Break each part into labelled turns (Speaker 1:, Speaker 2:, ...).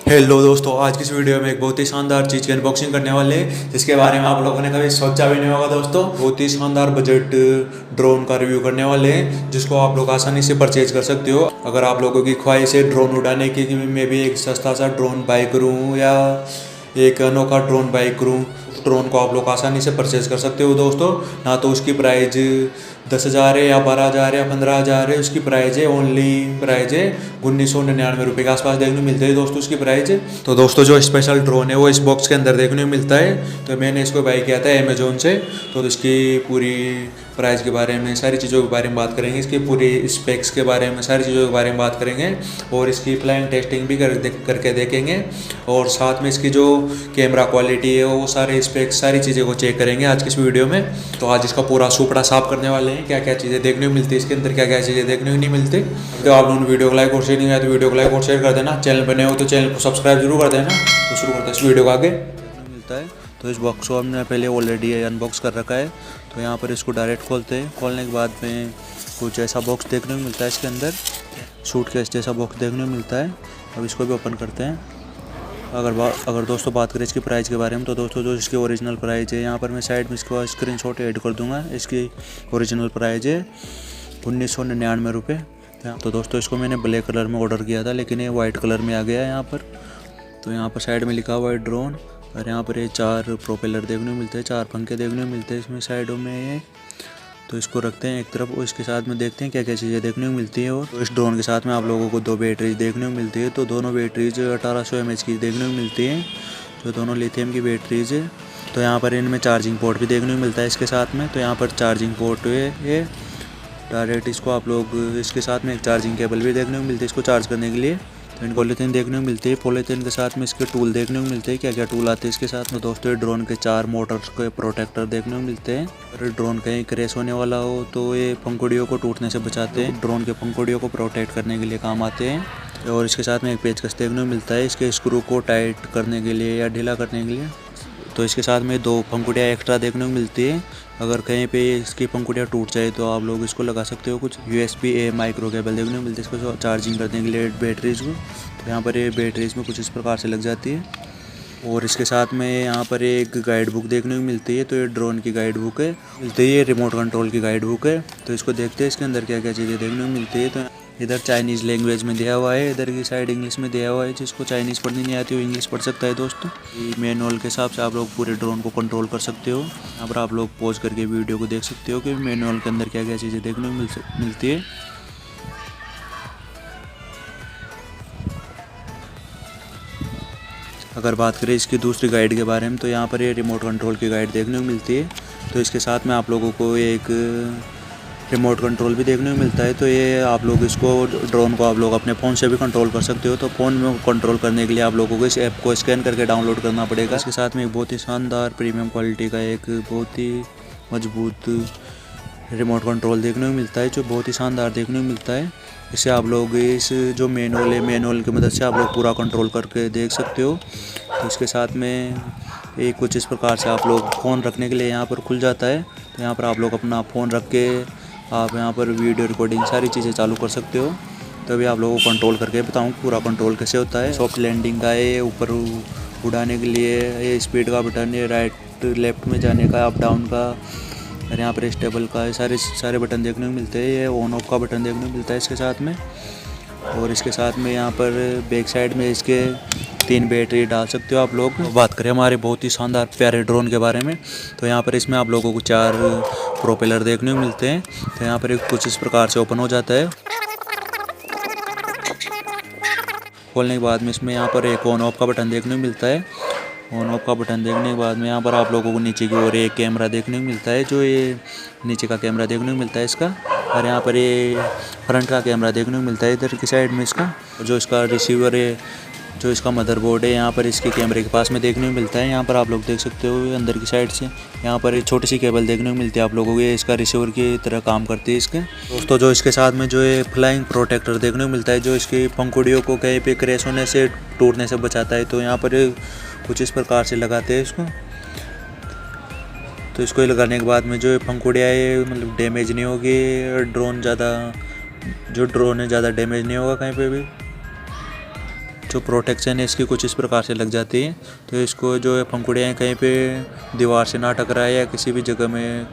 Speaker 1: Hello दोस्तों, आज की इस वीडियो में एक बहुत ही शानदार चीज़ की अनबॉक्सिंग करने वाले हैं जिसके बारे में आप लोगों ने कभी सोचा भी नहीं होगा। दोस्तों, बहुत ही शानदार बजट ड्रोन का रिव्यू करने वाले हैं जिसको आप लोग आसानी से परचेज कर सकते हो। अगर आप लोगों की ख्वाहिश है ड्रोन उड़ाने की, मैं भी एक सस्ता सा ड्रोन बाई करूँ या एक अनोखा ड्रोन बाई करूँ, ड्रोन को आप लोग आसानी से परचेज कर सकते हो। दोस्तों, ना तो उसकी प्राइस 10,000 है या 12,000 या 15,000 है, उसकी प्राइस है ओनली प्राइस है 1999 रुपये के आसपास देखने को मिलते हैं। दोस्तों, उसकी प्राइस है। तो दोस्तों, जो स्पेशल ड्रोन है वो इस बॉक्स के अंदर देखने को मिलता है। तो मैंने इसको बाई किया था अमेजोन से। तो इसकी पूरी प्राइस के बारे में, सारी चीज़ों के बारे में बात करेंगे, इसकी पूरी स्पेक्स के बारे में, सारी चीज़ों के बारे में बात करेंगे और इसकी फ्लाइंग टेस्टिंग भी करके देखेंगे और साथ में इसकी जो कैमरा क्वालिटी है वो सारे स्पेक्स, सारी चीज़ें को चेक करेंगे आज की इस वीडियो में। तो आज इसका पूरा सुपड़ा साफ करने वाले हैं, क्या क्या चीज़ें देखने को मिलती है इसके अंदर, क्या क्या चीज़ें देखने को नहीं मिलती। तो आप लोगों ने वीडियो को लाइक और शेयर नहीं किया तो वीडियो को लाइक और शेयर कर देना। चैनल बने हो तो चैनल को सब्सक्राइब जरूर कर देना। तो शुरू करते हैं इस वीडियो को आगे मिलता है। तो इस बॉक्स को हमने पहले ऑलरेडी अनबॉक्स कर रखा है। तो यहाँ पर इसको डायरेक्ट खोलते हैं। खोलने के बाद में कुछ ऐसा बॉक्स देखने को मिलता है, इसके अंदर सूटकेस जैसा बॉक्स देखने को मिलता है। अब इसको भी ओपन करते हैं। अगर दोस्तों बात करें इसकी प्राइस के बारे में, तो दोस्तों जो इसकी ओरिजिनल प्राइस है, यहाँ पर मैं साइड में इसको स्क्रीनशॉट ऐड कर दूंगा। इसकी ओरिजिनल प्राइस है 1999 रुपये। तो दोस्तों, इसको मैंने ब्लैक कलर में ऑर्डर किया था लेकिन ये वाइट कलर में आ गया है यहाँ पर। तो यहाँ पर साइड में लिखा हुआ है ड्रोन और यहाँ पर ये 4 प्रोपेलर देखने को मिलते हैं, 4 पंखे देखने को मिलते हैं इसमें साइडों में ये। तो इसको रखते हैं एक तरफ और इसके साथ में देखते हैं क्या क्या चीज़ें देखने को मिलती है। और तो इस ड्रोन के साथ में आप लोगों को 2 बैटरीज देखने को मिलती है। तो दोनों बैटरीज 1800 mAh की देखने को मिलती है, जो दोनों लिथियम की बैटरीज है। तो यहाँ पर इनमें चार्जिंग पोर्ट भी देखने को मिलता है इसके साथ में। तो यहाँ पर चार्जिंग पोर्ट है डायरेक्ट, इसको आप लोग इसके साथ में एक चार्जिंग केबल भी देखने को मिलती है इसको चार्ज करने के लिए। तो इन पॉलीथीन देखने को मिलती है। पॉलीथीन के साथ में इसके टूल देखने को मिलते हैं, क्या क्या टूल आते हैं इसके साथ में। दोस्तों, ड्रोन के 4 मोटर्स के प्रोटेक्टर देखने को मिलते हैं। अगर ड्रोन कहीं क्रैश होने वाला हो तो ये पंखुड़ियों को टूटने से बचाते हैं, ड्रोन के पंखुड़ियों को प्रोटेक्ट करने के लिए काम आते हैं। और इसके साथ में एक पेचकस देखने को मिलता है इसके स्क्रू को टाइट करने के लिए या ढीला करने के लिए। तो इसके साथ में 2 पंखुड़ियाँ एक्स्ट्रा देखने को मिलती है। अगर कहीं पे इसकी पंखुड़ियाँ टूट जाए तो आप लोग इसको लगा सकते हो। कुछ USB-A माइक्रो केबल देखने को मिलती है इसको चार्जिंग करने के लिए बैटरीज को। तो यहाँ पर ये बैटरीज में कुछ इस प्रकार से लग जाती है। और इसके साथ में यहाँ पर एक गाइड बुक देखने को मिलती है। तो ये ड्रोन की गाइड बुक है, मिलती है रिमोट कंट्रोल की गाइड बुक है। तो इसको देखते हैं इसके अंदर क्या क्या चीज़ें देखने को मिलती है। तो इधर चाइनीज़ लैंग्वेज में दिया हुआ है, इधर की साइड इंग्लिश में दिया हुआ है। जिसको चाइनीज़ पढ़नी नहीं आती वो इंग्लिश पढ़ सकता है। दोस्तों, मैनुअल के हिसाब से आप लोग पूरे ड्रोन को कंट्रोल कर सकते हो। यहाँ पर आप लोग पॉज करके वीडियो को देख सकते हो कि मैनुअल के अंदर क्या क्या चीज़ें देखने को मिलती है। अगर बात करें इसकी दूसरी गाइड के बारे में, तो यहाँ पर ये रिमोट कंट्रोल की गाइड देखने को मिलती है। तो इसके साथ में आप लोगों को एक रिमोट कंट्रोल भी देखने को मिलता है। तो ये आप लोग इसको ड्रोन को आप लोग अपने फ़ोन से भी कंट्रोल कर सकते हो। तो फ़ोन में कंट्रोल करने के लिए आप लोगों को इस ऐप को स्कैन करके डाउनलोड करना पड़ेगा। इसके साथ में एक बहुत ही शानदार प्रीमियम क्वालिटी का एक बहुत ही मजबूत रिमोट कंट्रोल देखने को मिलता है, जो बहुत ही शानदार देखने को मिलता है। इससे आप लोग इस जो मैनुअल है, मैनुअल की मदद से आप लोग पूरा कंट्रोल करके देख सकते हो। तो इसके साथ में एक कुछ इस प्रकार से आप लोग फ़ोन रखने के लिए यहाँ पर खुल जाता है। तो यहाँ पर आप लोग अपना फ़ोन रख के आप यहाँ पर वीडियो रिकॉर्डिंग सारी चीज़ें चालू कर सकते हो। तो अभी आप लोगों को कंट्रोल करके बताऊँ पूरा कंट्रोल कैसे होता है। सॉफ्ट लैंडिंग का है, ऊपर उड़ाने के लिए ये स्पीड का बटन है, राइट लेफ्ट में जाने का, अप डाउन का, और यहाँ पर स्टेबल का है, सारे बटन देखने को मिलते हैं। ये ऑन ऑफ का बटन देखने को मिलता है इसके साथ में। और इसके साथ में यहाँ पर बैक साइड में इसके 3 बैटरी डाल सकते हो आप लोग। बात करें हमारे बहुत ही शानदार प्यारे ड्रोन के बारे में, तो यहाँ पर इसमें आप लोगों को 4 प्रोपेलर देखने को मिलते हैं। तो यहाँ पर कुछ इस प्रकार से ओपन हो जाता है। खोलने के बाद में इसमें यहाँ पर एक ऑन ऑफ का बटन देखने को मिलता है। ऑन ऑफ का बटन देखने के बाद में यहाँ पर आप लोगों को नीचे की ओर एक कैमरा देखने को मिलता है, जो ये नीचे का कैमरा देखने को मिलता है इसका। और यहाँ पर ये फ्रंट का कैमरा देखने को मिलता है इधर की साइड में इसका। जो इसका रिसीवर है, जो इसका मदरबोर्ड है, यहाँ पर इसके कैमरे के पास में देखने को मिलता है। यहाँ पर आप लोग देख सकते हो अंदर की साइड से यहाँ पर एक छोटी सी केबल देखने को मिलती है आप लोगों को, ये इसका रिसीवर की तरह काम करती है इसके। दोस्तों, जो इसके साथ में जो ये फ्लाइंग प्रोटेक्टर देखने को मिलता है, जो इसकी पंखुड़ियों को कहीं पे क्रैश होने से, टूटने से बचाता है। तो यहाँ पर कुछ इस प्रकार से लगाते हैं इसको। तो इसको लगाने के बाद में जो पंखुड़ियाँ है मतलब डैमेज नहीं होगी, ड्रोन है ज़्यादा डैमेज नहीं होगा कहीं पे भी। जो प्रोटेक्शन है इसकी कुछ इस प्रकार से लग जाती है। तो इसको जो पंखुड़ियाँ कहीं पे दीवार से ना टकराए या किसी भी जगह में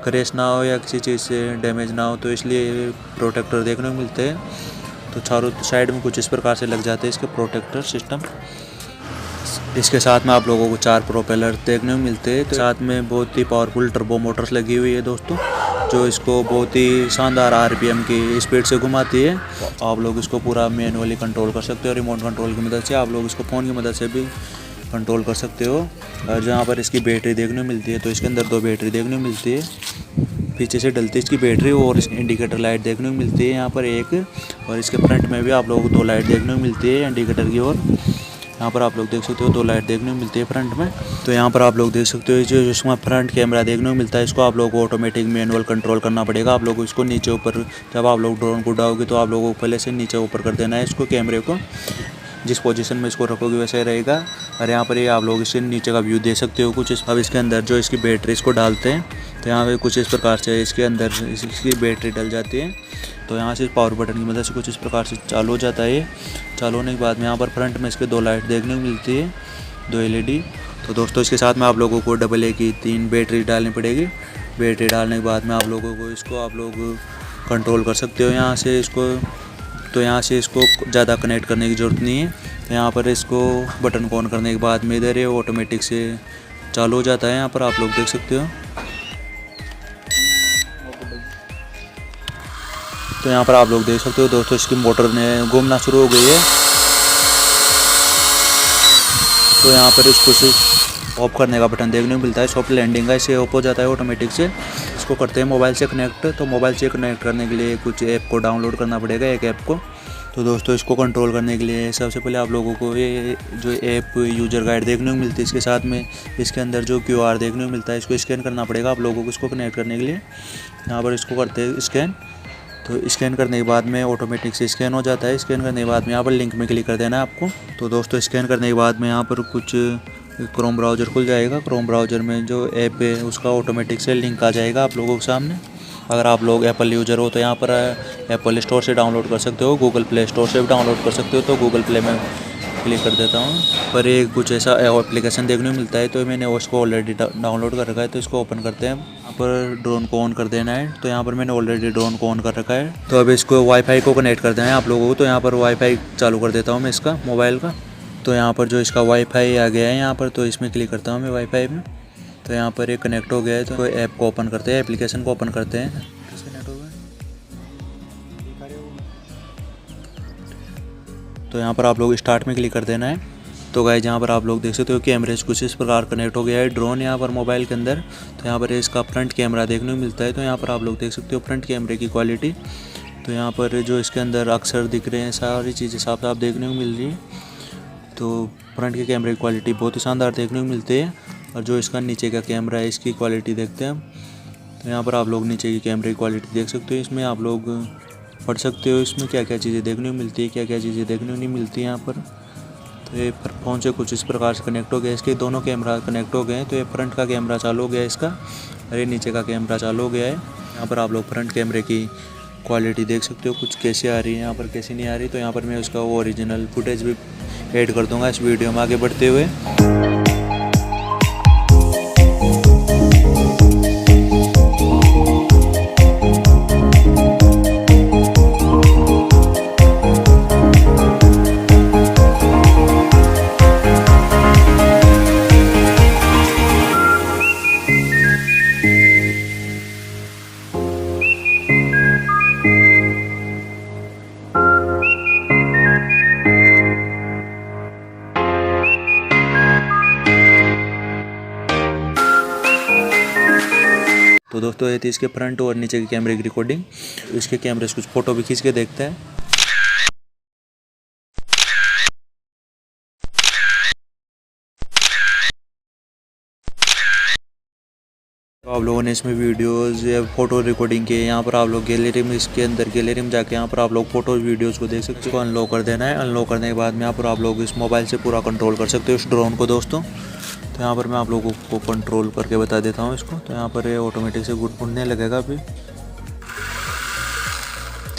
Speaker 1: क्रैश ना हो या किसी चीज़ से डैमेज ना हो, तो इसलिए प्रोटेक्टर देखने को मिलते हैं। तो चारों साइड में कुछ इस प्रकार से लग जाते हैं इसके प्रोटेक्टर सिस्टम। इसके साथ में आप लोगों को 4 प्रोपेलर देखने को मिलते हैं। तो साथ में बहुत ही पावरफुल टर्बो मोटर्स लगी हुई है दोस्तों, जो इसको बहुत ही शानदार आरपीएम की स्पीड से घुमाती है। आप लोग इसको पूरा मैनुअली कंट्रोल कर सकते हो, रिमोट कंट्रोल की मदद से। आप लोग इसको फ़ोन की मदद से भी कंट्रोल कर सकते हो। और जहाँ पर इसकी बैटरी देखने को मिलती है, तो इसके अंदर 2 बैटरी देखने को मिलती है। पीछे से डलती है इसकी बैटरी और इंडिकेटर लाइट देखने को मिलती है यहाँ पर एक। और इसके फ्रंट में भी आप लोगों को 2 लाइट देखने को मिलती है इंडिकेटर की। और यहाँ पर आप लोग देख सकते हो 2 लाइट देखने को मिलती है फ्रंट में। तो यहाँ पर आप लोग देख सकते हो जो इसमें फ्रंट कैमरा देखने को मिलता है, इसको आप लोगों को ऑटोमेटिक मैनुअल कंट्रोल करना पड़ेगा। आप लोग को इसको नीचे ऊपर, जब आप लोग ड्रोन को उड़ाओगे तो आप लोगों को पहले से नीचे ऊपर कर देना है इसको, कैमरे को। जिस पोजीशन में इसको रखोगे वैसे ही रहेगा। और यहाँ पर ये आप लोग इससे नीचे का व्यू दे सकते हो कुछ। अब इसके अंदर जो इसकी बैटरी इसको डालते हैं, तो यहाँ पे कुछ इस प्रकार से इसके अंदर इसकी बैटरी डल जाती है। तो यहाँ से पावर बटन की मदद से कुछ इस प्रकार से चालू हो जाता है। चालू होने के बाद में यहाँ पर फ्रंट में इसके 2 लाइट देखने को मिलती है, 2 LED। तो दोस्तों इसके साथ में आप लोगों को AA की 3 बैटरी डालनी पड़ेगी। बैटरी डालने के बाद में आप लोगों को इसको आप लोग कंट्रोल कर सकते हो यहाँ से इसको। तो यहाँ से इसको ज़्यादा कनेक्ट करने की ज़रूरत नहीं है। तो यहाँ पर इसको बटन को ऑन करने के बाद में इधर ये ऑटोमेटिक से चालू हो जाता है। यहाँ पर आप लोग देख सकते हो। तो यहाँ पर आप लोग देख सकते हो दोस्तों इसकी मोटर ने घूमना शुरू हो गई है। तो यहाँ पर इसको से ऑफ करने का बटन देखने को मिलता है, सॉफ्ट लैंडिंग का। इसे ऑफ हो जाता है ऑटोमेटिक से। इसको करते हैं मोबाइल से कनेक्ट। तो मोबाइल से कनेक्ट करने के लिए कुछ ऐप को डाउनलोड करना पड़ेगा, एक ऐप को। तो दोस्तों इसको कंट्रोल करने के लिए सबसे पहले आप लोगों को ये जो ऐप यूजर गाइड देखने को मिलती है, इसके साथ में इसके अंदर जो QR देखने को मिलता है, इसको स्कैन करना पड़ेगा आप लोगों को इसको कनेक्ट करने के लिए। यहाँ पर इसको करते हैं स्कैन। तो स्कैन करने के बाद में ऑटोमेटिक से स्कैन हो जाता है। स्कैन करने के बाद में यहाँ पर लिंक में क्लिक कर देना है आपको। तो दोस्तों स्कैन करने के बाद में यहाँ पर कुछ क्रोम ब्राउज़र खुल जाएगा। क्रोम ब्राउज़र में जो ऐप है उसका ऑटोमेटिक से लिंक आ जाएगा आप लोगों के सामने। अगर आप लोग एप्पल यूज़र हो तो यहाँ पर एप्पल स्टोर से डाउनलोड कर सकते हो, गूगल प्ले स्टोर से भी डाउनलोड कर सकते हो। तो गूगल प्ले में क्लिक कर देता हूँ। पर एक कुछ ऐसा एप्लीकेशन देखने को मिलता है, तो मैंने उसको ऑलरेडी डाउनलोड कर रखा है। तो इसको ओपन करते हैं। यहाँ पर ड्रोन को ऑन कर देना है। तो यहाँ पर मैंने ऑलरेडी ड्रोन को ऑन कर रखा है। तो अब इसको वाईफाई को कनेक्ट कर देना है आप लोगों को। तो यहाँ पर वाईफाई चालू कर देता हूँ मैं इसका मोबाइल का। तो यहाँ पर जो इसका वाईफाई आ गया है यहाँ पर, तो इसमें क्लिक करता हूँ मैं वाईफाई में। तो यहाँ पर ये कनेक्ट हो गया है। तो ऐप को ओपन करते हैं, एप्लीकेशन को ओपन करते हैं। तो यहाँ पर आप लोग स्टार्ट में क्लिक कर देना है। तो गाइस यहाँ पर आप लोग देख सकते हो कैमरे से कुछ इस प्रकार कनेक्ट हो गया है ड्रोन यहाँ पर मोबाइल के अंदर। तो यहाँ पर इसका फ्रंट कैमरा देखने को मिलता है। तो यहाँ पर आप लोग देख सकते हो फ्रंट कैमरे की क्वालिटी। तो यहाँ पर जो इसके अंदर अक्षर दिख रहे हैं, सारी चीज़ें साफ साफ देखने को मिल रही है। तो फ्रंट के कैमरे की क्वालिटी बहुत ही शानदार देखने को मिलती है। और जो इसका नीचे का कैमरा है इसकी क्वालिटी देखते हैं हम। तो यहाँ पर आप लोग नीचे की कैमरे की क्वालिटी देख सकते हो। इसमें आप लोग पढ़ सकते हो इसमें क्या क्या चीज़ें देखने को मिलती है, क्या क्या चीज़ें देखने को नहीं मिलती यहाँ पर। तो ये फ़ोन से कुछ इस प्रकार से कनेक्ट हो गया। इसके दोनों कैमरा कनेक्ट हो गए हैं। तो ये फ्रंट का कैमरा चालू हो गया है इसका, और ये नीचे का कैमरा चालू हो गया है। यहाँ पर आप लोग फ्रंट कैमरे की क्वालिटी देख सकते हो कुछ कैसे आ रही है, यहाँ पर कैसी नहीं आ रही। तो यहाँ पर मैं उसका ओरिजिनल फुटेज भी ऐड कर दूँगा इस वीडियो में आगे बढ़ते हुए। तो दोस्तों ये थी इसके फ्रंट और नीचे के कैमरे की रिकॉर्डिंग। इसके कैमरे से कुछ फ़ोटो भी खींच के देखते हैं। तो आप लोगों ने इसमें वीडियोस या फ़ोटो रिकॉर्डिंग के, यहाँ पर आप लोग गैलरी में, इसके अंदर गैलरी में जाके यहाँ पर आप लोग फ़ोटोज़ वीडियोस को देख सकते हो। इसको अनलॉक कर देना है। अनलॉक करने के बाद में यहाँ पर आप लोग इस मोबाइल से पूरा कंट्रोल कर सकते हो इस ड्रोन को दोस्तों। तो यहाँ पर मैं आप लोगों को कंट्रोल करके बता देता हूँ इसको। तो यहाँ पर ये ऑटोमेटिक से उड़ने लगेगा अभी।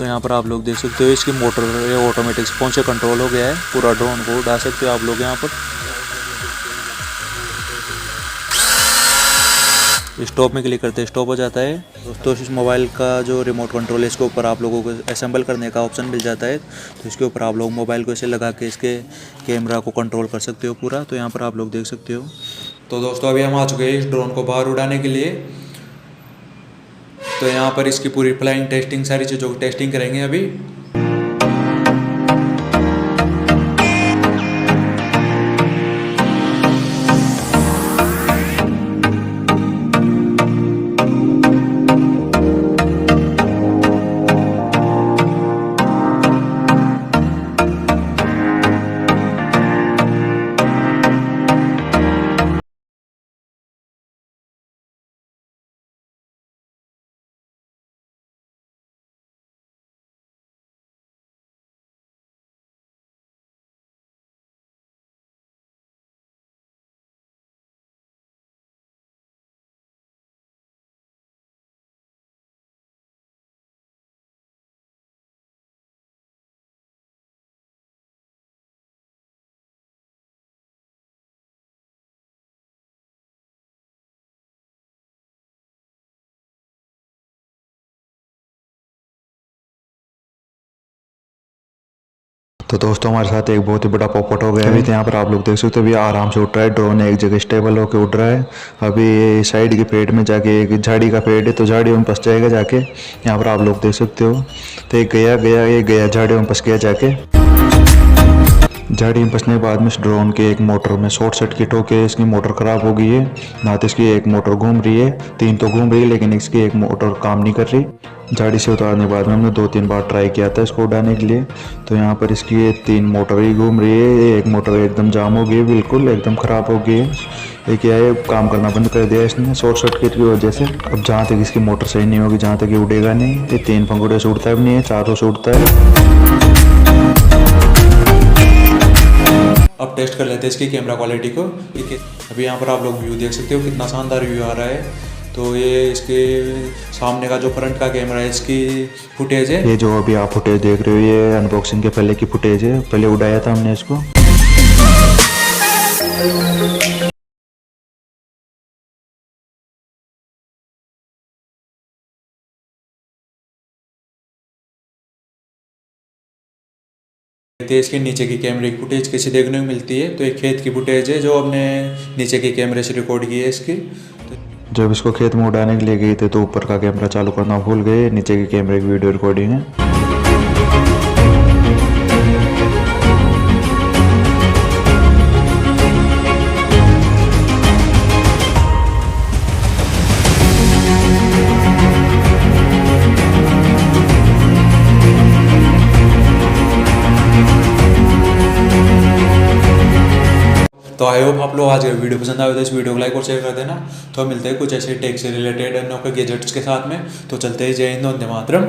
Speaker 1: तो यहाँ पर आप लोग देख सकते हो इसकी मोटर ये ऑटोमेटिक फोन से कंट्रोल हो गया है, पूरा ड्रोन को उड़ा सकते हो आप लोग यहाँ पर। स्टॉप में क्लिक करते हैं स्टॉप हो जाता है दोस्तों। इस मोबाइल का जो रिमोट कंट्रोल है इसके ऊपर आप लोगों को असेंबल करने का ऑप्शन मिल जाता है। तो इसके ऊपर आप लोग मोबाइल को ऐसे लगा के इसके कैमरा को कंट्रोल कर सकते हो पूरा। तो यहाँ पर आप लोग देख सकते हो। तो दोस्तों अभी हम आ चुके हैं इस ड्रोन को बाहर उड़ाने के लिए। तो यहाँ पर इसकी पूरी फ्लाइंग टेस्टिंग सारी चीज़ों की टेस्टिंग करेंगे अभी।
Speaker 2: तो दोस्तों हमारे साथ एक बहुत ही बड़ा पॉपट हो गया है। अभी तो यहाँ पर आप लोग देख सकते हो अभी आराम से उड़ रहा है ड्रोन, एक जगह स्टेबल होकर उड़ रहा है। अभी साइड के पेड़ में जाके एक झाड़ी का पेड़ है तो झाड़ियों में फंस जाएगा जाके। यहाँ पर आप लोग देख सकते हो। तो एक गया झाड़ियों में फंस गया जाके। झाड़ी में फंसने के बाद में इस ड्रोन के एक मोटर में शॉर्ट सर्किट होकर इसकी मोटर ख़राब हो गई है। ना तो इसकी एक मोटर घूम रही है, 3 तो घूम रही है लेकिन इसकी एक मोटर काम नहीं कर रही। झाड़ी से उतारने के बाद में हमने 2-3 बार ट्राई किया था इसको उड़ाने के लिए। तो यहाँ पर इसकी ये 3 मोटर ही घूम रही है। एक मोटर एकदम जाम हो गई है, बिल्कुल एकदम ख़राब हो गई है। ये क्या है, काम करना बंद कर दिया इसने शॉर्ट सर्किट की वजह से। अब जहाँ तक इसकी मोटर सही नहीं होगी, जहाँ तक ये उड़ेगा नहीं। ये 3 पंखुड़े से उड़ता भी नहीं है, 4 से उड़ता है।
Speaker 1: अब टेस्ट कर लेते हैं इसकी कैमरा क्वालिटी को। ठीक है, अभी यहाँ पर आप लोग व्यू देख सकते हो, कितना शानदार व्यू आ रहा है। तो ये इसके सामने का जो फ्रंट का कैमरा है इसकी फुटेज है।
Speaker 2: ये जो अभी आप फुटेज देख रहे हो ये अनबॉक्सिंग के पहले की फुटेज है, पहले उड़ाया था हमने इसको।
Speaker 1: इसके नीचे की कैमरे की फुटेज कैसे देखने को मिलती है। तो एक खेत की फुटेज है जो हमने नीचे के कैमरे से रिकॉर्ड की है इसकी।
Speaker 2: जब इसको खेत में उड़ाने के लिए गए थे तो ऊपर का कैमरा चालू करना भूल गए, नीचे के कैमरे की वीडियो रिकॉर्डिंग है।
Speaker 1: तो आई होप आप लोग आज वीडियो पसंद आए तो इस वीडियो को लाइक और शेयर कर देना। तो मिलते हैं कुछ ऐसे टेक से रिलेटेड अन्य गैजेट्स के साथ में। तो चलते हैं, जय हिंद, वंदे मातरम।